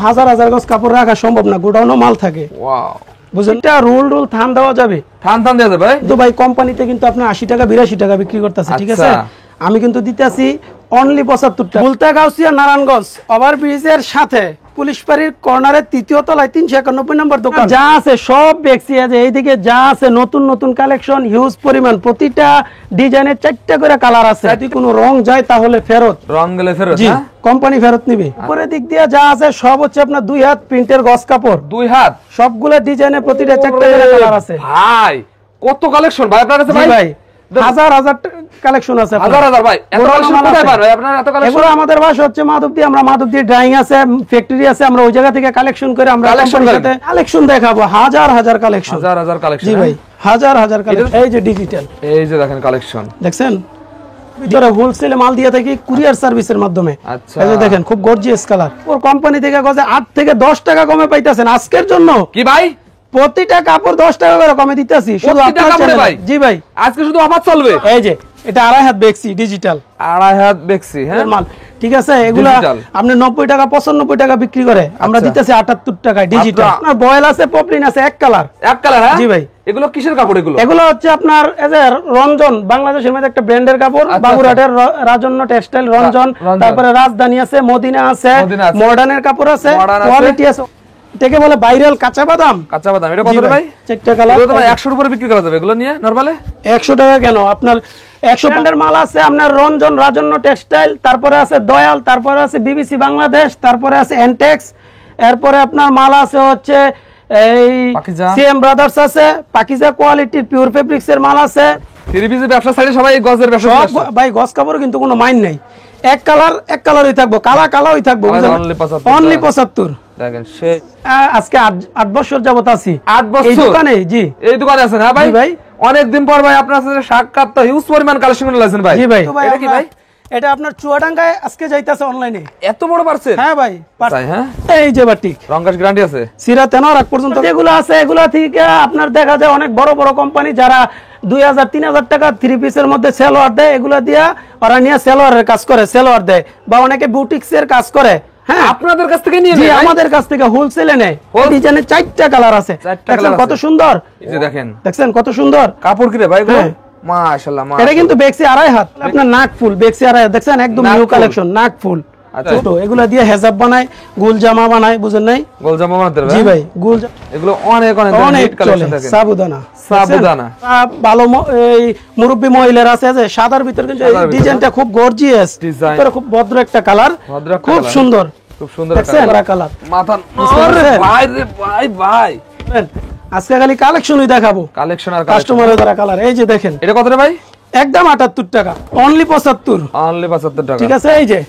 হাজার হাজার গজ কাপড় রাখা সম্ভব না, গোডাউনও মাল থাকে। ওয়াও, বুঝলেন, এটা রোল থান দেওয়া যাবে, থান দেওয়া যাবে ভাই। তো ভাই কোম্পানিতে কিন্তু আপনি 80 টাকা 82 টাকা বিক্রি করতেছে, ঠিক আছে? আমি কিন্তু দিতেছি অনলি 75 টাকা। বুলতা গাউসিয়া নারায়ণগঞ্জ ওভারব্রিজের সাথে পুলিশ বাড়ির কর্নারের 3য় তলায় 391 নম্বর দোকান। যা আছে সব দেখছি, আছে এইদিকে যা আছে নতুন নতুন কালেকশন হিউজ পরিমাণ, প্রতিটা ডিজাইনের 4টা করে কালার আছে। যদি কোনো রং যায় তাহলে ফেরত, রং গেলে ফেরত, জি কোম্পানি ফেরত নিবে। উপরের দিক দিয়ে যা আছে সব হচ্ছে আপনার 2 হাত প্রিন্টের গস কাপড়, 2 হাত, সবগুলা ডিজাইনের প্রতিটা 4টা করে কালার আছে। ভাই কত কালেকশন ভাই আপনার কাছে? ভাই হাজার হাজার কালেকশন আছে, হাজার হাজার ভাই। এত কালেকশন কোথায় পান ভাই আপনার? এত কালেকশন এগুলো আমাদের বাসা হচ্ছে মাধবদী, আমরা মাধবদী ড্রাইং আছে, ফ্যাক্টরি আছে, আমরা ওই জায়গা থেকে কালেকশন করে আমরা কালেকশন দেখাবো। হাজার হাজার কালেকশন, হাজার হাজার কালেকশন। জি ভাই হাজার হাজার কালেকশন। এই যে ডিজিটাল, এই যে দেখেন কালেকশন, দেখছেন ভিতরে হোলসেলে মাল দিয়ে থাকি কুরিয়ার সার্ভিসের মাধ্যমে। আচ্ছা, এই যে দেখেন খুব গর্জিয়াস কালার। ওর কোম্পানি থেকে গজে 8 থেকে 10 টাকা কমে পাইতাছেন আজকের জন্য। কি ভাই? প্রতিটা কাপড় 10 টাকা করে কমে দিতেছি শুধু আপনার চ্যানেলে ভাই। জি ভাই আজকে শুধু অফার চলবে। এই যে এটা 2.5 হাত বেক্সি ডিজিটাল, 2.5 হাত বেক্সি, হ্যাঁ মাল, ঠিক আছে? এগুলা আপনি 90 টাকা 95 টাকা বিক্রি করে, আমরা দিতেছি 78 টাকায় ডিজিটাল। আপনার বয়েল আছে, পপলিন আছে, এক কালার, হ্যাঁ জি ভাই। এগুলো কিসের কাপড়? এগুলো হচ্ছে আপনার এই যে রঞ্জন, বাংলাদেশের মধ্যে একটা ব্র্যান্ডের কাপড়, বাগুরহাটের রাজন্য টেক্সটাইল রঞ্জন, তারপরে রাজধানী আছে, মদিনা আছে, মডার্নের কাপড় আছে, কোয়ালিটি আছে। এটাকে বলে ভাইরাল কাঁচা বাদাম। কাঁচা বাদাম এটা কত ভাই? 4টা কালার। এগুলো তো ভাই 100 এর উপরে বিক্রি করা যাবে এগুলো নিয়ে নরমালে? 100 টাকা কেন, আপনার 100 ব্র্যান্ডের মাল আছে, আপনার রঞ্জন, রাজন্য টেক্সটাইল, তারপরে আছে দয়াল, তারপরে আছে বিবিসি বাংলাদেশ, তারপরে আছে এনটেক্স, এরপরে আপনার মাল আছে হচ্ছে এই সিএম ব্রাদার্স আছে, পাকিজা কোয়ালিটির পিওর ফেব্রিক্স এর মাল আছে। থ্রি পিসের ব্যবসা চাইলে সবাই গজের ব্যবসা ভাই, গজ কাপড় কিন্তু কোনো মাইন নাই, এক কালারই থাকবো, কালারই থাকবো, অনলি 75। দেখেন সে আজকে 8 বছর যাবত আছি 8 বছর এই দোকানে। জি এই দোকানে আছেন? হ্যাঁ ভাই ভাই অনেক দিন পর ভাই আপনার সাথে সাক্ষাৎ, তো হিউজ পরিমাণ কালেকশন লাইছেন ভাই। জি ভাই। এটা কি ভাই? এটা আপনার চুয়াডাঙ্গায় আজকে যাইতাছে অনলাইনে। এত বড় পারছেন? হ্যাঁ ভাই, তাই? হ্যাঁ এই যে বাটিক রংকাশ গ্যারান্টি আছে, সিরা তেনার আগ পর্যন্ত যেগুলো আছে এগুলা থেকে আপনার দেখা যায় অনেক বড় বড় কোম্পানি যারা 2000 3000 টাকা 3 পিসের মধ্যে সেলোয়ার দেয়, এগুলা দিয়া ওরা নিয়ে সেলোয়ারের কাজ করে, সেলোয়ার দেয়, বা অনেকে বুটিক্সের কাজ করে। হ্যাঁ আপনাদের কাছ থেকে নিয়ে নেয়, আমাদের কাছ থেকে হোলসেলে নেয়। ডিজাইনের 4টা কালার আছে, দেখেন কত সুন্দর। এই যে দেখছেন কত সুন্দর কাপড় কি রে ভাই? মাশাআল্লাহ মাশাআল্লাহ। এটা কিন্তু বেক্সি 2.5 হাত, আপনার নাক ফুল বেক্সি 2.5 হাত, দেখছেন একদম নিউ কালেকশন নাক ফুল। ছোট এগুলা দিয়ে হেজাব বানায়, গোল জামা বানায়, বুঝেন নাই? গোল জামা বানাতে হবে? জি ভাই, গোল এগুলো অনেক হিট কালেকশন দেখেন। সাবুদানা ভালো, এই মুরব্বি মহিলার আছে যে সাদার ভিতর, কিন্তু ডিজাইনটা খুব গর্জিয়াস, খুব ভদ্র একটা কালার, খুব সুন্দর, খুব সুন্দর কালার। মাথা ভাই রে ভাই ভাই, আজকে খালি কালেকশনই দেখাবো, কালেকশন আর কাস্টমারের দ্বারা কালার। এই যে দেখেন, এটা কত রে ভাই? একদম 78 টাকা, অনলি 75, অনলি 75 টাকা, ঠিক আছে? এই যে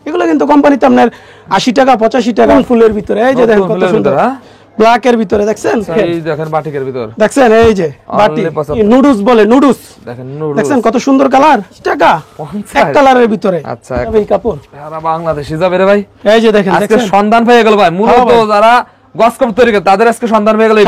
এগুলো কিন্তু কোম্পানিতে আপনার 80 টাকা 85 টাকা ফুলের ভিতরে। এই যে দেখেন কত সুন্দর, ব্ল্যাক এর ভিতরে, দেখছেন? এই দেখেন বাটিকের ভিতর, দেখছেন? এই যে বাটিক নুডলস বলে, নুডলস দেখেন, নুডলস দেখছেন কত সুন্দর কালার, টাকা এক কালারের ভিতরে। আচ্ছা এই কাপড় সারা বাংলাদেশে যাবে রে ভাই। এই যে দেখেন, আজকে সন্ধান পেয়ে গেল ভাই, মূলত যারা গস কাপড় তৈরি করে তাদের আজকে সন্ধান পেয়ে গেল।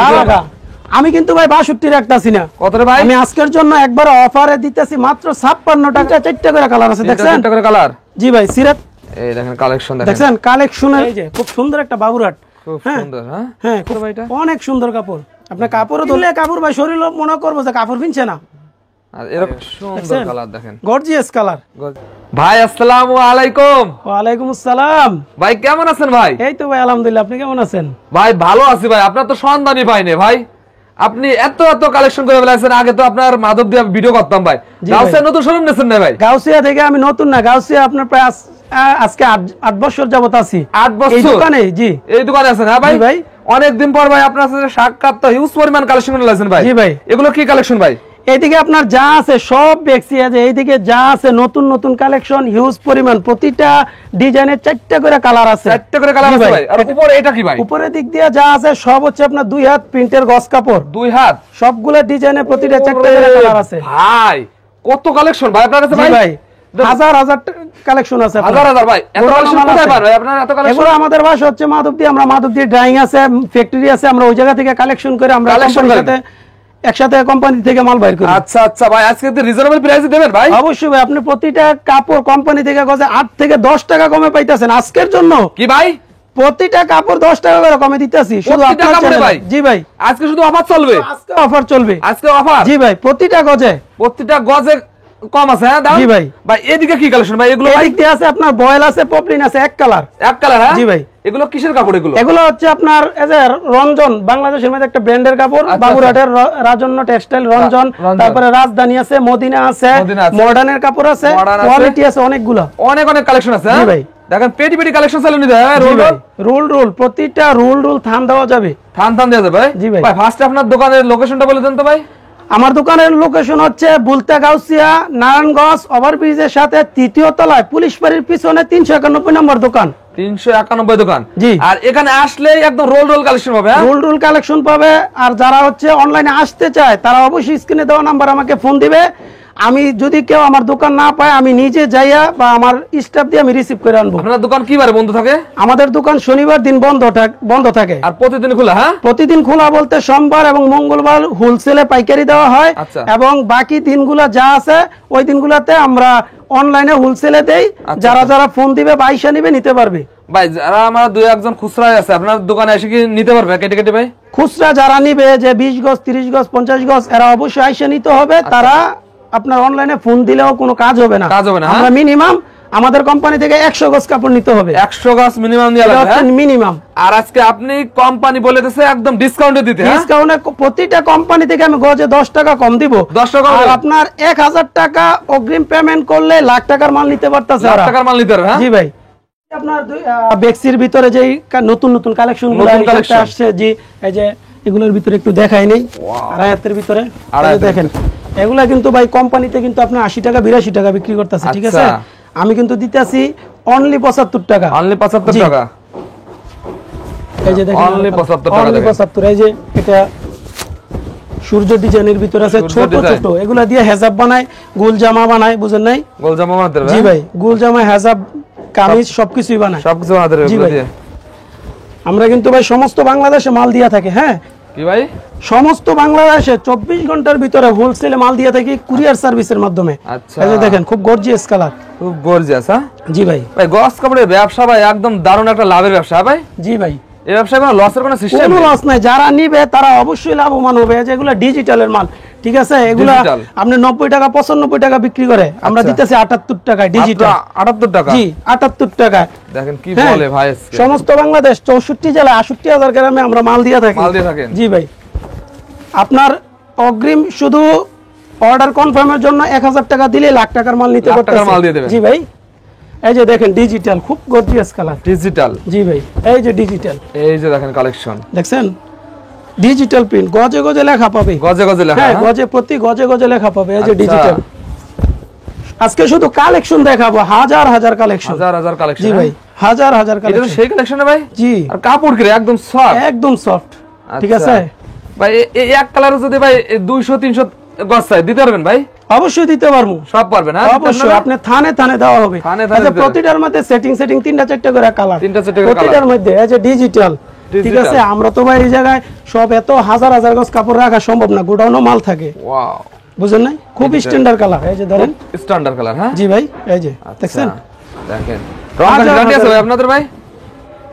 আমি কিন্তু ভাই 62 রাখতাছি না। কত রে ভাই? আমি আজকের জন্য একবার অফারে দিতেছি মাত্র 56 টাকা। 4টা করে কালার আছে, দেখছেন? 4টা করে কালার। জি ভাই, সিরাত এই দেখেন কালেকশন, দেখছেন কালেকশনের। এই যে খুব সুন্দর একটা বাবুরহাট, খুব সুন্দর। হ্যাঁ হ্যাঁ, খুব অনেক সুন্দর কাপড়। আপনি কাপড়ও ধরলে কাপড় ভাই শরীর মনে করবো যে কাপড় কিনছে না, আর এরকম সুন্দর কালার দেখেন, গর্জিয়াস কালার। ভাই আসসালামু আলাইকুম। ওয়ালাইকুম আসসালাম। ভাই কেমন আছেন ভাই? এই তো ভাই আলহামদুলিল্লাহ, আপনি কেমন আছেন? ভাই ভালো আছি ভাই, আপনার তো সন্ধানই পাইনি ভাই। আপনি এত কালেকশন করে ফেলেছেন, আগে তো আপনার মাধব দিয়ে ভিডিও করতাম ভাই। গাউসিয়া নতুন শোরুম নিয়েছেন না ভাই? গাউসিয়া থেকে আমি নতুন না, গাউসিয়া আপনার প্রায় আজকে 8 বছর যাবত আছি। 8 বছর এই দোকানে? জি এই দোকানে আছেন? হ্যাঁ ভাই ভাই অনেক দিন পর ভাই আপনার সাথে সাক্ষাৎ, তো হিউজ পরিমাণ কালেকশন করে লাইছেন ভাই। জি ভাই। এগুলো কি কালেকশন ভাই? এইদিকে আপনার যা আছে সব দেখছি, আছে এইদিকে যা আছে নতুন নতুন কালেকশন হিউজ পরিমাণ, প্রতিটা ডিজাইনের 4টা করে কালার আছে। 4টা করে কালার আছে ভাই। আর উপরে এটা কি ভাই? উপরের দিক দিয়ে যা আছে সব হচ্ছে আপনার 2 হাত প্রিন্টের গস কাপড়, 2 হাত, সবগুলা ডিজাইনের প্রতিটা 4টা করে কালার আছে। ভাই কত কালেকশন ভাই আপনার কাছে? ভাই হাজার হাজার কালেকশন আছে, হাজার হাজার ভাই। এত কালেকশন কোথায় পান ভাই আপনার? এত কালেকশন এগুলো আমাদের বাসা হচ্ছে মাধবদী, আমরা মাধবদী ড্রাইং আছে, ফ্যাক্টরি আছে, আমরা ওই জায়গা থেকে কালেকশন করে আমরা একসাথে কোম্পানি থেকে মাল বাইর করি। আচ্ছা আচ্ছা ভাই, আজকে তো রিজনেবল প্রাইসে দেবেন ভাই? অবশ্যই ভাই, আপনি প্রতিটা কাপড় কোম্পানি থেকে গজে 8 থেকে 10 টাকা কমে পাইতেছেন আজকের জন্য। কি ভাই? প্রতিটা কাপড় 10 টাকা করে কমে দিতেছি শুধু প্রতিটা আপনার কাপড়ে চ্যানেলে। ভাই? জি ভাই, আজকে শুধু অফার চলবে, আজকে অফার চলবে। আজকে অফার। জি ভাই, প্রতিটা গজে। প্রতিটা গজে কম আছে, হ্যাঁ দাম? জি ভাই। ভাই এদিকে কি কালেকশন ভাই এগুলো? ভাই এদিক দিয়ে আছে আপনার বয়েল আছে, পপলিন আছে, এক কালার। এক কালার, হ্যাঁ? জি ভাই। এগুলো কিসের কাপড় এগুলো? এগুলো হচ্ছে আপনার এই যে রঞ্জন, বাংলাদেশের মধ্যে একটা ব্র্যান্ডের কাপড়। আচ্ছা, বাবুরহাটের রাজন্য টেক্সটাইল রঞ্জন, রঞ্জন। তারপরে রাজধানী আছে, মদিনা আছে, মদিনা আছে। মডার্নের কাপড় আছে, মডার্ন আছে। কোয়ালিটি আছে অনেকগুলো। অনেক অনেক কালেকশন আছে, হ্যাঁ? জি ভাই। দেখেন পেটি পেটি কালেকশন চালু নিতে হবে, জি রোল ভাই, রোল রুল প্রতিটা রুল থান দেওয়া যাবে। থান থান দেওয়া যাবে। জি ভাই। ভাই ফার্স্টে আপনার দোকানের লোকেশনটা বলে দেন তো ভাই। আমার দোকানের লোকেশন হচ্ছে বুলতা গাউসিয়া, নারায়ণগঞ্জ ওভারব্রিজের সাথে 3য় তলায়, পুলিশ বাড়ির পিছনে 391 নম্বর দোকান। 391 দোকান। জি। আর এখানে আসলেই একদম রোল রোল কালেকশন পাবে, হ্যাঁ? রুল কালেকশন পাবে। আর যারা হচ্ছে অনলাইনে আসতে চায় তারা অবশ্যই স্ক্রিনে দেওয়া নাম্বার আমাকে ফোন দিবে। আমি যদি কেউ আমার দোকান না পায়, আমি নিজে যাইয়া বা আমার স্টাফ দিয়ে আমি রিসিভ করে আনবো। আপনার দোকান কি বারে বন্ধ থাকে? আমাদের দোকান শনিবার দিন বন্ধ থাকে। আর প্রতিদিন খোলা, হ্যাঁ? প্রতিদিন খোলা বলতে সোমবার এবং মঙ্গলবার হোলসেলে পাইকারি দেওয়া হয়। আচ্ছা। এবং বাকি দিনগুলো যা আছে ওই দিনগুলোতে আমরা অনলাইনে হোলসেলে দেই। যারা যারা ফোন দিবে বা আইসা নিবে নিতে পারবে। ভাই যারা আমার দুই একজন খুচরা আছে আপনার দোকানে এসে কি নিতে পারবে কেটে কেটে ভাই? খুচরা যারা নিবে, যে 20 গজ 30 গজ 50 গজ, এরা অবশ্যই আইসা নিতে হবে। তারা আপনার অনলাইনে ফোন দিলেও কোনো কাজ হবে না। কাজ হবে না, হ্যাঁ? আমরা মিনিমাম আমাদের কোম্পানি থেকে 100 গজ কাপড় নিতে হবে। 100 গাছ মিনিমাম দিয়ে লাগবে, হ্যাঁ? মিনিমাম। আর আজকে আপনি কোম্পানি বলেছে একদম ডিসকাউন্টে দিতে, হ্যাঁ? ডিসকাউন্টে প্রতিটা কোম্পানি থেকে আমি গজে 10 টাকা কম দিব। 10 টাকা কম আর দিবেন? আপনার 1000 টাকা অগ্রিম পেমেন্ট করলে লাখ টাকার মাল নিতে পারতাছে লাখ ওরা। টাকার মাল নিতে পারবে, হ্যাঁ? জি ভাই। আপনার বেক্সির ভিতরে যেই নতুন নতুন কালেকশন গুলো নতুন collection। আসছে, জি এই যে এগুলোর ভিতরে একটু দেখাই নেই। আড়াইহাতের ভিতরে এই যে দেখেন, এগুলা কিন্তু ভাই কোম্পানিতে কিন্তু আপনার 80 টাকা 82 টাকা বিক্রি করতেছে, ঠিক আছে? আচ্ছা। আমি কিন্তু দিতেছি অনলি 75 টাকা। অনলি 75 জি। টাকা। এই যে দেখেন Only 75 টাকা only দেখেন। 75। এই যে এটা সূর্য ডিজাইনের ভিতরে আছে, সূর্য ছোট ডিজাইন। ছোট। এগুলা দিয়ে হেজাব বানায়, গোল জামা বানায়, বুঝেন নাই? গোল জামা বানাতে পারবে, জি হ্যাঁ? ভাই, গোল জামা, হেজাব, কামিজ সবকিছুই বানায়। সবকিছু বানাতে পারবে জি এগুলো ভাই। দিয়ে। আমরা কিন্তু ভাই সমস্ত বাংলাদেশে মাল দিয়া থাকি, হ্যাঁ? কি ভাই? সমস্ত বাংলাদেশে 24 ঘন্টার ভিতরে হোলসেলে মাল দিয়ে থাকি কুরিয়ার সার্ভিসের মাধ্যমে। আচ্ছা। এই যে দেখেন খুব গর্জিয়াস কালার। খুব গর্জিয়াস, হ্যাঁ? জি ভাই। ভাই গস কাপড়ের ব্যবসা ভাই একদম দারুণ একটা লাভের ব্যবসা, ভাই। জি ভাই, এই ব্যবসায় কোনো লসের কোনো সিস্টেম কোনো নেই। লস নাই। যারা নিবে তারা অবশ্যই লাভবান হবে। যেগুলো ডিজিটালের মাল, ঠিক আছে? এগুলা Digital। আপনি 90 টাকা 95 টাকা বিক্রি করে, আমরা আচ্ছা। দিতেছি 78 টাকায় ডিজিটাল। 78 টাকা। জি, 78 টাকায়। দেখেন কি হ্যাঁ, বলে ভাই আজকে। সমস্ত বাংলাদেশ 64 জেলায় 68,000 গ্রামে আমরা মাল দিয়ে থাকি। মাল দিয়ে থাকেন। জি ভাই। আপনার অগ্রিম শুধু অর্ডার কনফার্মের জন্য 1000 টাকা দিলে লাখ টাকার মাল নিতে লাখ টাকার পারতেছে। মাল দিয়ে দেবেন। জি ভাই। এই যে দেখেন ডিজিটাল, খুব গর্জিয়াস কালার। ডিজিটাল। জি ভাই, এই যে ডিজিটাল এই যে দেখেন কালেকশন। দেখছেন, ডিজিটাল প্রিন্ট, গজে গজে লেখা পাবে। গজে গজে লেখা, হ্যাঁ, হ্যাঁ? গজে প্রতি গজে গজে লেখা পাবে। এই যে আচ্ছা। ডিজিটাল। আজকে শুধু কালেকশন দেখাবো, হাজার হাজার কালেকশন। হাজার হাজার কালেকশন। জি ভাই, হাজার হাজার এটা তো কালেকশন। সেই কালেকশন ভাই? জি, আর কাপড় কি একদম সফট? একদম সফট, ঠিক আচ্ছা। আছে? ভাই এই এক কালারে যদি ভাই 200 300 গজ চাই দিতে পারবেন ভাই? অবশ্যই দিতে পারবো। সব পারবেন, হ্যাঁ? অবশ্যই আপনি থানে থানে দেওয়া হবে। থানে থানে আচ্ছা, দিতে হবে। প্রতিটার মধ্যে সেটিং 3টা 4টা করে কালার। 3টা 4টা করে প্রতিটার মধ্যে এই যে ডিজিটাল, ঠিক Digital। আছে? আমরা তো ভাই এই জায়গায় সব এত হাজার হাজার গজ কাপড় রাখা সম্ভব না, গোডাউনও মাল থাকে, ওয়াও, বুঝেন নাই? খুব Digital। Standard colour. এই যে ধরেন, স্ট্যান্ডার্ড কালার, হ্যাঁ? জি ভাই, এই যে দেখছেন। দেখেন রং হাজার গ্যারান্টি আছে হাজার- ভাই আপনাদের ভাই?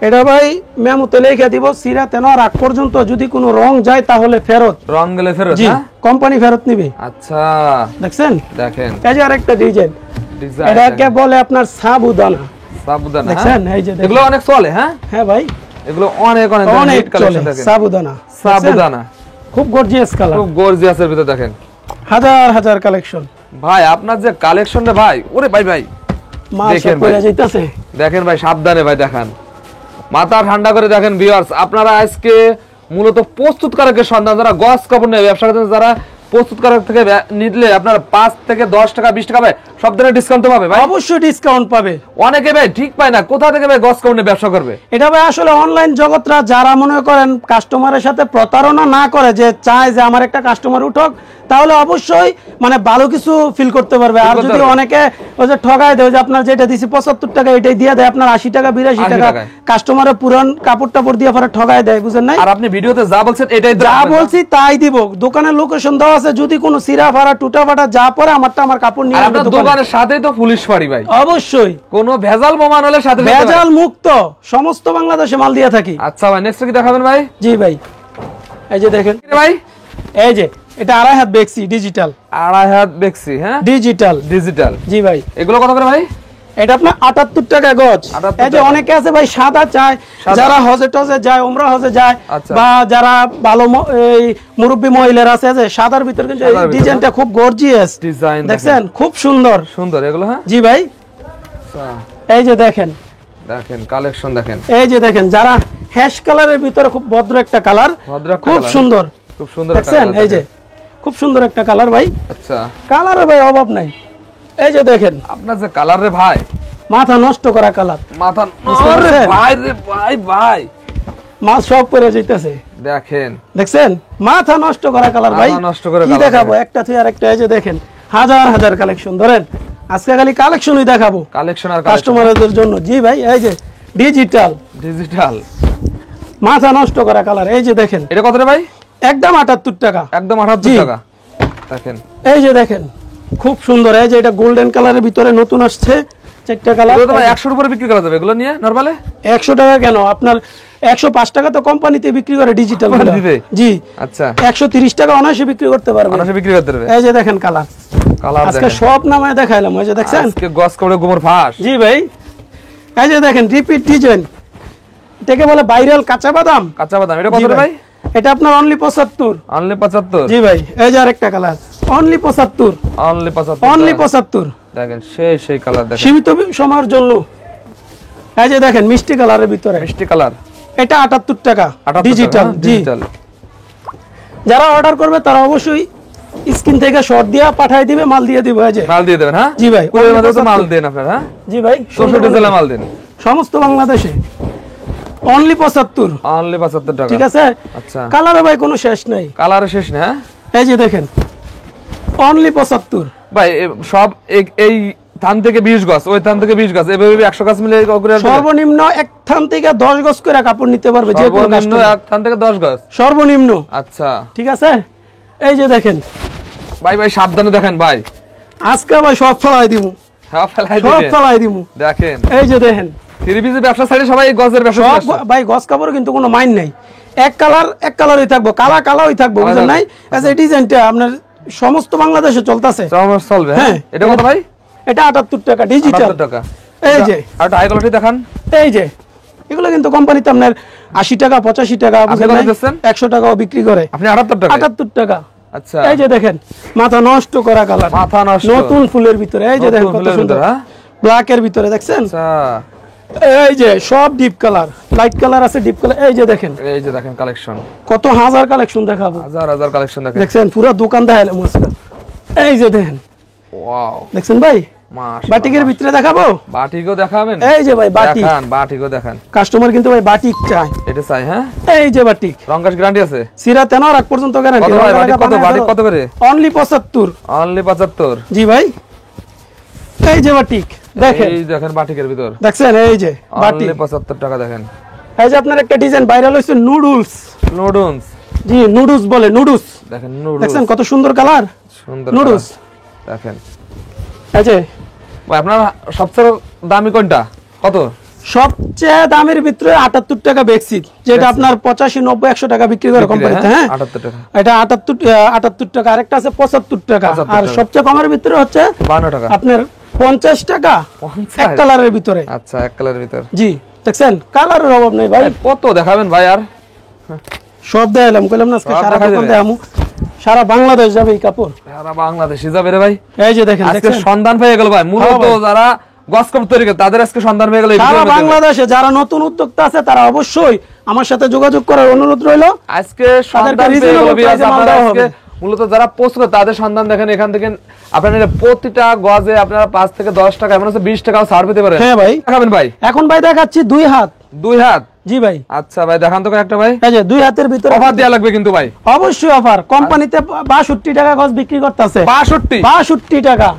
এটা ভাই মেমোতে লিখে দিব, সিরা তেনার আগ পর্যন্ত যদি কোনো রং যায় তাহলে ফেরত। রং গেলে ফেরত, জি, হ্যাঁ? কোম্পানি ফেরত নিবে। আচ্ছা, দেখছেন, দেখেন এই যে আরেকটা ডিজাইন, ডিজাইন। এটাকে বলে আপনার সাবুদানা। সাবুদানা, দেখছেন, হ্যাঁ? এই যে দেখেন। এগুলো অনেক চলে, হ্যাঁ? হ্যাঁ ভাই, এগুলো অনেক অনেক অনেক হিট চলে কালেকশন দেখেন। সাবুদানা। সাবুদানা খুব গর্জিয়াস কালার, খুব গর্জিয়াসের ভিতর দেখেন। হাজার হাজার কালেকশন। ভাই আপনার যে কালেকশনটা ভাই, ওরে ভাই ভাই মাল দেখেন সব ভাই। পড়ে যাইতাছে। দেখেন ভাই, সাবধানে ভাই দেখান, মাথা ঠান্ডা করে দেখেন ভিউয়ার্স। আপনারা আজকে মূলত প্রস্তুতকারকের সন্ধান, যারা গস কাপড় নেয় ব্যবসা করতে, যারা প্রস্তুতকারক থেকে নিলে আপনার 5 থেকে 10 টাকা 20 টাকা ভাই সব ধরনের ডিসকাউন্ট তো পাবে ভাই? অবশ্যই ডিসকাউন্ট পাবে। অনেকে ভাই ঠিক পায় না, কোথা থেকে ভাই গস কাপড় নিয়ে ব্যবসা করবে? এটা ভাই আসলে অনলাইন জগৎরা যারা মনে করেন কাস্টমারের সাথে প্রতারণা না করে, যে চায় যে আমার একটা কাস্টমার উঠক, তাহলে অবশ্যই মানে ভালো কিছু ফিল করতে পারবে। আর করতে যদি পারবে। অনেকে ওই যে ঠগায় দেয়, যে আপনার যেটা দিছি 75 টাকা এটাই দিয়ে দেয় আপনার 80 টাকা 82 টাকা, টাকায়। কাস্টমারের পুরান কাপড় টাপড় দিয়ে পরে ঠগায় দেয়, বুঝেন নাই? আর আপনি ভিডিওতে যা বলছেন এটাই তো যা রাখবেন না? বলছি তাই দিব। দোকানের লোকেশন দেওয়া আছে, আছে, যদি কোনো সিরা ফাড়া টুটা ফাটা যা পরে আমারটা আমার কাপড় নিয়ে আর আসবে আপনার দোকানে। দোকানের সাথেই তো পুলিশ ফাঁড়ি ভাই, অবশ্যই কোনো ভেজাল প্রমাণ হলে সাথে সাথে ভাই। ভেজাল মুক্ত সমস্ত বাংলাদেশে মাল দিয়ে থাকি। আচ্ছা ভাই, নেক্সট কি দেখাবেন ভাই? জি ভাই, এই যে দেখেন কি রে ভাই? এই যে এটা 2.5 হাত বেক্সি ডিজিটাল। 2.5 হাত বেক্সি, হ্যাঁ ডিজিটাল। ডিজিটাল। জি ভাই, এগুলো কত করে ভাই? এটা আপনার 78 টাকা গজ। 78 এই যে টাকা। অনেকে আছে ভাই সাদা চায়, সাদা। যারা হজে টজে যায়, উমরা হজে যায়, আচ্ছা। বা যারা ভালো এই মুরব্বী মহিলারা আছে যে সাদার ভিতর, কিন্তু এই সাদার ভিতর, ডিজাইনটা খুব গর্জিয়াস ডিজাইন দেখছেন, খুব সুন্দর। সুন্দর এগুলো, হ্যাঁ। জি ভাই, আচ্ছা, এই যে দেখেন, দেখেন কালেকশন দেখেন, এই যে দেখেন, যারা হ্যাশ কালারের ভিতরে খুব ভদ্র একটা কালার, ভদ্র একটা খুব colour, সুন্দর খুব সুন্দর একটা দেখছেন, colour এই যে দেখেন। খুব সুন্দর একটা কালার ভাই, আচ্ছা, কালারে ভাই অভাব নাই। এই যে দেখেন, আপনার যে কালার রে ভাই, মাথা নষ্ট করা কালার, মাথা বুঝতে আরে পারছেন? ভাই রে ভাই ভাই, মাছ সব পরে যাইতেছে দেখেন দেখছেন, মাথা নষ্ট করা কালার ভাই। মাথা নষ্ট করা কি colour দেখাবো, দেখেন। একটা থেকে আরেকটা। এই যে দেখেন, হাজার হাজার কালেকশন, ধরেন আজকে খালি কালেকশনই দেখাবো কালেকশন আর কাস্টমারদের জন্য। জি ভাই, এই যে ডিজিটাল, ডিজিটাল, মাথা নষ্ট করা কালার। এই যে দেখেন, এটা কত রে ভাই? একদম 78 টাকা। একদম 78 জি। টাকা। দেখেন, এই যে দেখেন, খুব সুন্দর। এই যে এটা গোল্ডেন কালারের ভিতরে নতুন আসছে, চারটা কালার। এগুলো তো ভাই 100 এর উপরে বিক্রি করা যাবে এগুলো নিয়ে নরমালে? 100 টাকা কেন, আপনার 105 টাকা তো কোম্পানিতে বিক্রি করে ডিজিটাল। কোম্পানি দিবে? জি, আচ্ছা, 130 টাকা অনায়াসে বিক্রি করতে পারবে। অনায়াসে বিক্রি করতে পারবে। এই যে দেখেন কালার, কালার আজকে দেখেন, সব নামায় দেখাইলাম। এই যে দেখছেন, আজকে গস করে গোবর ফাঁস। জি ভাই, এই যে দেখেন রিপিট ডিজাইন, এটাকে বলে ভাইরাল কাঁচা বাদাম। কাঁচা বাদাম, এটা জি কত রে ভাই? এটা আপনার অনলি 75। অনলি 75। জি ভাই, এই যে আরেকটা কালার, অনলি 75, অনলি 75। অনলি 75, দেখেন সেই কালার দেখেন, সীমিত সময়ের জন্য। এই যে দেখেন মিষ্টি কালারের ভিতরে, মিষ্টি কালার, এটা 78 টাকা 78 ডিজিটাল। টাকা, জি, ডিজিটাল। যারা অর্ডার করবে তারা অবশ্যই স্ক্রিন থেকে শর্ট দিয়ে পাঠিয়ে দিবে, মাল দিয়ে দিবে। এই যে মাল দিয়ে দেবেন, হ্যাঁ। জি ভাই, কুরিয়ার মাধ্যমে তো 75 মাল দেন আপনারা, হ্যাঁ। জি ভাই, 64 জেলা মাল দেন, সমস্ত বাংলাদেশে অনলি 75। অনলি 75 টাকা। ঠিক আছে, আচ্ছা, কালারে ভাই কোনো শেষ নাই। কালার শেষ না, হ্যাঁ। এই যে দেখেন, অনলি 75। ভাই সব এই থান থেকে 20 গজ, ওই থান থেকে 20 গজ, এভাবে 100 গজ মিলে করে সর্বনিম্ন এক থান থেকে 10 গজ করে কাপড় নিতে পারবে যে কোনো সর্বনিম্ন customer। এক থান থেকে 10 গজ। সর্বনিম্ন, আচ্ছা ঠিক আছে। এই যে দেখেন, ভাই সাবধানে দেখেন ভাই, আজকে ভাই সব ফেলাই দিব, সব ফেলাই সব দিবেন। ফেলাই দিব। দেখেন এই যে দেখেন, 3 পিসের ব্যবসা ছাড়ে সবাই এই গজের ব্যবসা সব করছে। ভাই গজ কাপড় কিন্তু কোনো মাইন নাই, এক কালারই থাকবো, কালারই থাকবো, বুঝলেন নাই। আচ্ছা, এই ডিজাইনটা আপনার সমস্ত বাংলাদেশে চলতেছে। চলবে, হ্যাঁ। হ্যাঁ। এটা কত ভাই? এটা 78 টাকা ডিজিটাল। 78 টাকা। এই যে, আর হাই কোয়ালিটি দেখান। এই যে এগুলো কিন্তু কোম্পানিতে আপনার 80 টাকা 85 টাকা, বুঝলেন কত নাই, দিচ্ছেন? 100 টাকাও বিক্রি করে। আপনি 78 টাকা। 78 টাকা। আচ্ছা, এই যে দেখেন, মাথা নষ্ট করা কালার, মাথা নষ্ট, নতুন ফুলের ভিতরে। এই যে নতুন দেখেন কত ফুলের সুন্দর, ভিতরে, হ্যাঁ। ব্ল্যাক এর ভিতরে দেখছেন। আচ্ছা, এই যে সব ডিপ কালার, লাইট কালার আছে, ডিপ কালার। এই যে দেখেন, এই যে দেখেন কালেকশন, কত হাজার কালেকশন দেখাবো। হাজার হাজার কালেকশন দেখেন। দেখছেন, পুরো দোকান দেখাইলাম আজকে। এই যে দেখেন, ওয়াও, দেখছেন ভাই, মাশাআল্লাহ। বাটিকের ভিতরে দেখাবো। বাটিকও দেখাবেন? এই যে ভাই বাটিক, দেখান, বাটিকও দেখান। কাস্টমার কিন্তু ভাই বাটিক চায়। এটা চাই, হ্যাঁ। এই যে বাটিক, রংকাশ গ্যারান্টি আছে? সিরা তেন রাখ পর্যন্ত গ্যারান্টি। কত ভাই বাটিক, কত বাটিক কত করে? অনলি 75। অনলি 75। জি ভাই, এই যে বাটিক দেখেন, এই দেখেন বাটিকের ভিতর, দেখছেন, এই যে বাটিক। অনলি 75 টাকা দেখেন। এই যে আপনার একটা ডিজাইন ভাইরাল হইছে, নুডলস। নুডলস, জি, নুডলস বলে, নুডলস। দেখেন নুডলস, দেখছেন কত সুন্দর কালার, সুন্দর নুডলস। colour। দেখেন এই যে ভাই, আপনার সবচেয়ে দামি কোনটা, কত? সবচেয়ে দামের ভিতরে 78 টাকা বেক্সিট, যেটা আপনার 85 90 100 টাকা বিক্রি করে কোম্পানিতে, হ্যাঁ। 78 টাকা। এটা 78 টাকা। আরেকটা আছে 75 টাকা। 75 আর টাকা। সবচেয়ে কমের ভিতরে হচ্ছে 52 টাকা। আপনার 50 টাকা, 50? এক কালারের ভিতরে। আচ্ছা, এক কালারের ভিতর। জি, দেখছেন, কালারের অভাব নেই ভাই। ভাই, কত দেখাবেন ভাই আর? সব দেখাইলাম, কইলাম না আজকে সব সারা দেখাই দোকান দেবে। দেখামু, সারা বাংলাদেশ যাবে এই কাপড়। সারা বাংলাদেশে যাবে রে ভাই। এই যে দেখেন, আজকে দেখছেন, সন্ধান পেয়ে গেল ভাই, মূলত ভাই। যারা গস কাপড় তৈরি করে তাদের আজকে সন্ধান পেয়ে গেল এই সারা ভিডিওর মাধ্যমে। বাংলাদেশে যারা নতুন উদ্যোক্তা আছে তারা অবশ্যই আমার সাথে যোগাযোগ করার অনুরোধ রইল। আজকে সন্ধান পেয়ে গেল reasonable বিয়াস, price এ মাল আপনারা দেওয়া আজকে হবে। মূলত যারা পোস্ট করে তাদের সন্ধান দেখেন, এখান থেকে আপনারা নিলে প্রতিটা গজে আপনারা 5 থেকে 10 টাকা, এমন হচ্ছে 20 টাকাও ছাড় পেতে পারেন। হ্যাঁ ভাই, দেখাবেন ভাই? এখন ভাই দেখাচ্ছি 2 হাত। 2 হাত। জি ভাই, আচ্ছা ভাই, দেখান তো একটা ভাই। এই যে 2 হাতের ভিতরে অফার দেয়া লাগবে কিন্তু ভাই। অবশ্যই অফার। কোম্পানিতে 62 টাকা গজ বিক্রি করতেছে। 62? 62 টাকা।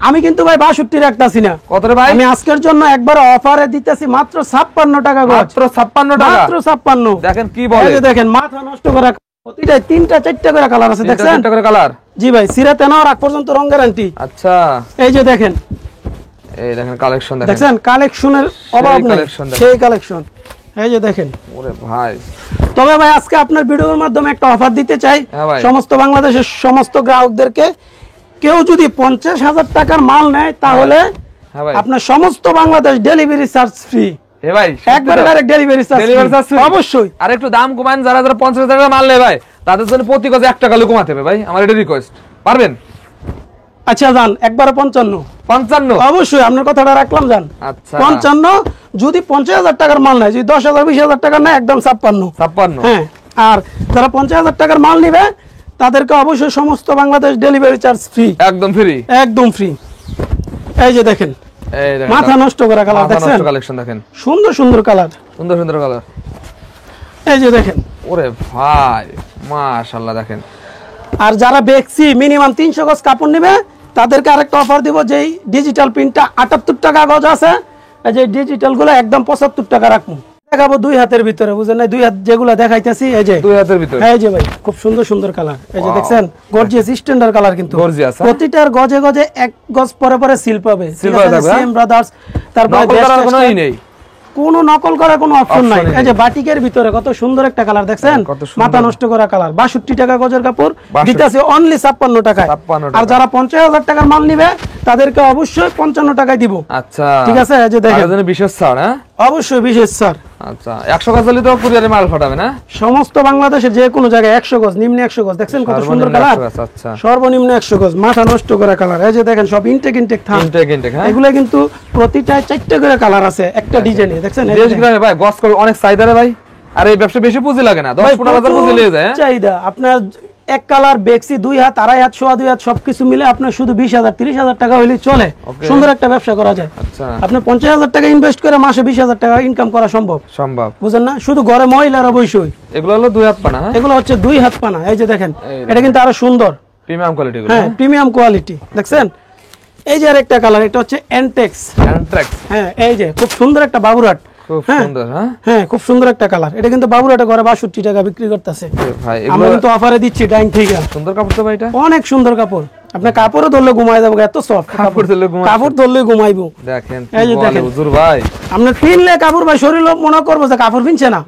আমি কিন্তু ভাই 62 রাখতাছি না। কত রে ভাই? আমি আজকের জন্য একবার অফারে দিতেছি মাত্র 56 টাকা গজ। মাত্র 56 টাকা। মাত্র 56। দেখেন কি এই বলে, যে দেখেন, মাথা নষ্ট করা প্রতিটায় 3টা 4টা করে কালার আছে, দেখছেন? 3টা করে কালার। জি ভাই, সিরাতে নেওয়ার আগ পর্যন্ত রং গ্যারান্টি। আচ্ছা, এই যে দেখেন, এই দেখেন কালেকশন দেখেন। দেখছেন কালেকশনের অভাব নেই, collection দেখেন। সেই কালেকশন। এই যে দেখেন। ওরে ভাই, তবে ভাই আজকে আপনার ভিডিওর মাধ্যমে একটা অফার দিতে চাই হ্যাঁ ভাই। সমস্ত বাংলাদেশের সমস্ত গ্রাহকদেরকে। কেউ যদি 50,000 টাকার মাল নেয় তাহলে হ্যাঁ ভাই, আপনার সমস্ত বাংলাদেশ ডেলিভারি চার্জ ফ্রি। এ ভাই একবারে direct delivery Delivery charge charge free? অবশ্যই। আর একটু দাম কমান, যারা যারা 50,000 টাকা মাল নেয় ভাই, তাদের জন্য প্রতি গজে 1 টাকা কমাতে হবে ভাই, আমার এটা রিকোয়েস্ট। পারবেন? আচ্ছা যান, একবারে 55। 55? অবশ্যই, আপনার কথাটা রাখলাম, যান। আচ্ছা, 55। যদি 50,000 টাকার মাল নেয়, যদি 10,000 20,000 টাকা নেয়, একদম 56। 56? হ্যাঁ, আর যারা 50,000 টাকার মাল নিবে তাদেরকে অবশ্যই সমস্ত বাংলাদেশ ডেলিভারি চার্জ ফ্রি, একদম ফ্রি, একদম ফ্রি। এই যে দেখেন, এই দেখেন মাথা নষ্ট করা কালার, দেখছেন? কালেকশন দেখেন, সুন্দর সুন্দর কালার। সুন্দর সুন্দর কালার। এই যে দেখেন। ওরে ভাই মাশাআল্লাহ দেখেন। আর যারা বেক্সি মিনিমাম 300 গজ কাপড় নেবে তাদেরকে আরেকটা অফার দিব, যেই ডিজিটাল প্রিন্টটা 78 টাকা গজ আছে, এই যে ডিজিটাল গুলো একদম 75 টাকা রাখবো। দেখাবো 2 হাতের ভিতরে, বুঝেন না? 2 হাত যেগুলো দেখাইতেছি, এই যে 2 হাতের ভিতর। এই যে ভাই, খুব সুন্দর সুন্দর কালার। এই যে Wow. দেখছেন, গর্জিয়াস স্ট্যান্ডার্ড কালার, কিন্তু Gorgeous, হ্যাঁ? প্রতিটার গজে গজে 1 গজ পরে পরে সিল পাবে। Seal পাবে, হ্যাঁ? সেম ব্রাদার্স, তারপরে নকল করার কোনোই নেই, কোনো নকল করার কোনো অপশন নাই। Option-ই এই যে নেই। বাটিকের ভিতরে কত সুন্দর একটা কালার, দেখছেন? কত সুন্দর। মাথা নষ্ট করা কালার। 62 টাকা গজের কাপড় 62 দিতেছে অনলি 56 টাকায়। 56 টাকা। আর যারা 50,000 টাকার মাল নিবে তাদেরকে অবশ্যই 55 টাকায় দিব। আচ্ছা ঠিক আছে, এই যে দেখেন, তাদের জন্য বিশেষ ছাড়, হ্যাঁ? অবশ্যই বিশেষ স্যার। আচ্ছা 100 গজ হলে তো কুরিয়ারে মাল পাঠাবে না? সমস্ত বাংলাদেশের যে কোনো জায়গায় 100 গজ, নিম্ন 100 গজ, দেখছেন কত সুন্দর সর্বনিম্ন কালার? 100 গজ, আচ্ছা সর্বনিম্ন 100 গজ, মাথা নষ্ট করা কালার। এই যে দেখেন, সব ইনটেক থাম। ইনটেক, হ্যাঁ? এগুলা কিন্তু প্রতিটায় 4টা করে কালার আছে একটা ডিজাইনে, দেখছেন? এই যে দেশ দেখেন। গ্রামে ভাই গজ করে অনেক চাহিদা রে ভাই, আর এই ব্যবসা বেশি পুঁজি লাগে না, 10-15,000 পুঁজি লেগে যায়, হ্যাঁ? চাহিদা আপনার এক কালার বেক্সি 2 হাত 2.5 হাত 2.5 হাত সবকিছু মিলে আপনার শুধু 20,000 30,000 টাকা হইলে চলে, Okay. সুন্দর একটা ব্যবসা করা যায়। আচ্ছা আপনি 50,000 টাকা ইনভেস্ট করে মাসে 20,000 টাকা ইনকাম করা সম্ভব, সম্ভব। বুঝেন না? শুধু ঘরে মহিলার অবশ্যই। এগুলো হলো 2 হাত পানা, হ্যাঁ? এগুলো হচ্ছে 2 হাত পানা। এই যে দেখেন, এই এটা কিন্তু আরো সুন্দর, প্রিমিয়াম কোয়ালিটি গুলো, হ্যাঁ, প্রিমিয়াম কোয়ালিটি, দেখছেন? এই যে আরেকটা কালার, এটা হচ্ছে এনটেক্স। কন্ট্রাক্ট হ্যাঁ, এই যে খুব সুন্দর একটা বাবুরাট, খুব হ্যাঁ। সুন্দর, হ্যাঁ? হ্যাঁ, খুব সুন্দর একটা কালার। এটা কিন্তু বাবুরাটে ঘরে 62 টাকা বিক্রি করতেছে। এ ভাই আমরা এগুলো কিন্তু অফারে দিচ্ছি ডাইং থেকে। সুন্দর কাপড় তো ভাই, এটা অনেক সুন্দর কাপড়, আপনার কাপড়ও ধরলে ঘুমাই যাবো, এত সফট কাপড় ধরলে ঘুমায়। কাপড় ধরলে ঘুমাইবো। দেখেন এই যে কি বলে দেখেন। হুজুর ভাই, আপনার কিনলে কাপড় ভাই শরীর মনে করবো যে কাপড় কিনছে না।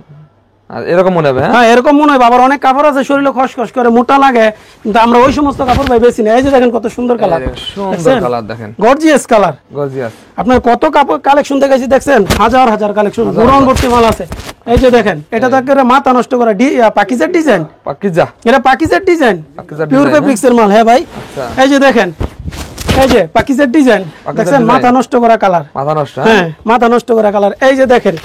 আর এরকম মনে হবে, হ্যাঁ? হ্যাঁ, এরকম মনে হয়। বাবার অনেক কাপড় আছে শরীরে খসখস করে মোটা লাগে, কিন্তু আমরা ওই সমস্ত কাপড় ভাই বেশি না। এই যে দেখেন কত সুন্দর কালার, এই সুন্দর কালার দেখেন, গর্জিয়াস কালার। গর্জিয়াস। আপনার কত কাপড় কালেকশন দেখাইছি, দেখছেন? হাজার হাজার কালেকশন, গোডাউন ভর্তি মাল আছে। এই যে দেখেন, এটা তো একেবারে মাথা নষ্ট করা পাকিজের ডিজাইন, পাকিজা, এটা পাকিজের ডিজাইন, পাকিজার পিওর design, ফেব্রিক্স এর মাল। হ্যাঁ ভাই, আচ্ছা এই যে দেখেন, এই যে পাকিজের ডিজাইন, দেখছেন? design। মাথা নষ্ট করা কালার, মাথা নষ্ট, হ্যাঁ, মাথা নষ্ট করা কালার। এই যে দেখেন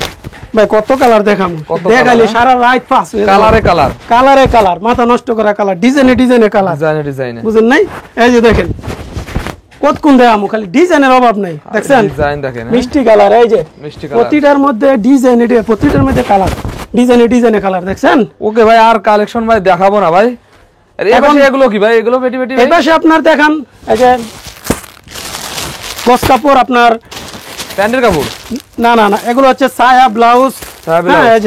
ভাই, কত কালার দেখাম, কত দেখাইলে colour, সারা রাত পাস হয়ে যাবে। কালারে কালার, কালারে কালার, মাথা নষ্ট করা কালার, ডিজাইনে ডিজাইনে কালার, ডিজাইনে ডিজাইনে, বুঝেন নাই? এই যে দেখেন, কতক্ষণ দেখামু, খালি ডিজাইনের অভাব নাই, দেখছেন? ডিজাইন দেখেন, হ্যাঁ? মিষ্টি কালার, এই যে মিষ্টি কালার। প্রতিটার মধ্যে ডিজাইন, এটা প্রতিটার মধ্যে কালার, ডিজাইনে ডিজাইনে কালার, দেখছেন? ওকে ভাই, আর কালেকশন ভাই দেখাবো না ভাই। আর এই এখন- পাশে এগুলো কি ভাই, এগুলো পেটি পেটি ভাই? এই পাশে আপনার দেখান, এই যে গস কাপড় আপনার, প্যান্টের কাপড়, না না না, এগুলো হচ্ছে সায়া ব্লাউজ। সায়া হ্যাঁ, ব্লাউজ।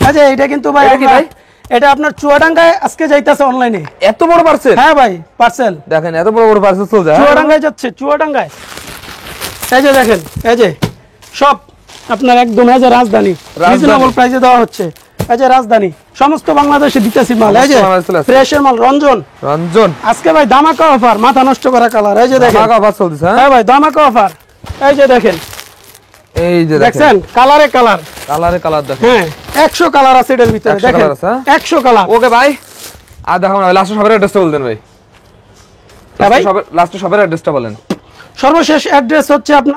এই যে এটা কিন্তু ভাই, এটা কি ভাই? এটা আপনার চুয়াডাঙ্গায় আজকে যাইতেছে অনলাইনে। এত বড় পার্সেল, হ্যাঁ ভাই, পার্সেল দেখেন এত বড় বড় পার্সেল চলে যায়, হ্যাঁ? চুয়াডাঙ্গায় যাচ্ছে, চুয়াডাঙ্গায়। এই যে দেখেন, এই যে সব আপনার একদম, এই যে রাজধানী, রিজনেবল প্রাইসে দেওয়া হচ্ছে। এই যে রাজধানী, সমস্ত বাংলাদেশে দিতেছি মাল। এই যে সমস্ত বাংলাদেশে আছে। ফ্রেশের মাল, রঞ্জন। রঞ্জন আজকে ভাই ধামাকা অফার, মাথা নষ্ট করা কালার। এই যে দেখেন, ধামাকা অফার চলতেছে, হ্যাঁ? হ্যাঁ ভাই, ধামাকা অফার। এই যে দেখেন, এই যে দেখেন দেখছেন? কালারে কালার, কালারে কালার দেখেন, হ্যাঁ, 100 কালার আছে এটার ভিতরে, 100 দেখেন কালার আছে, হ্যাঁ? 100 কালার। ওকে ভাই, আর দেখো না লাস্টে সবার অ্যাড্রেসটা বলতেন ভাই, হ্যাঁ ভাই, লাস্টে সবার অ্যাড্রেসটা বলেন। সর্বশেষ অ্যাড্রেস হচ্ছে আপনার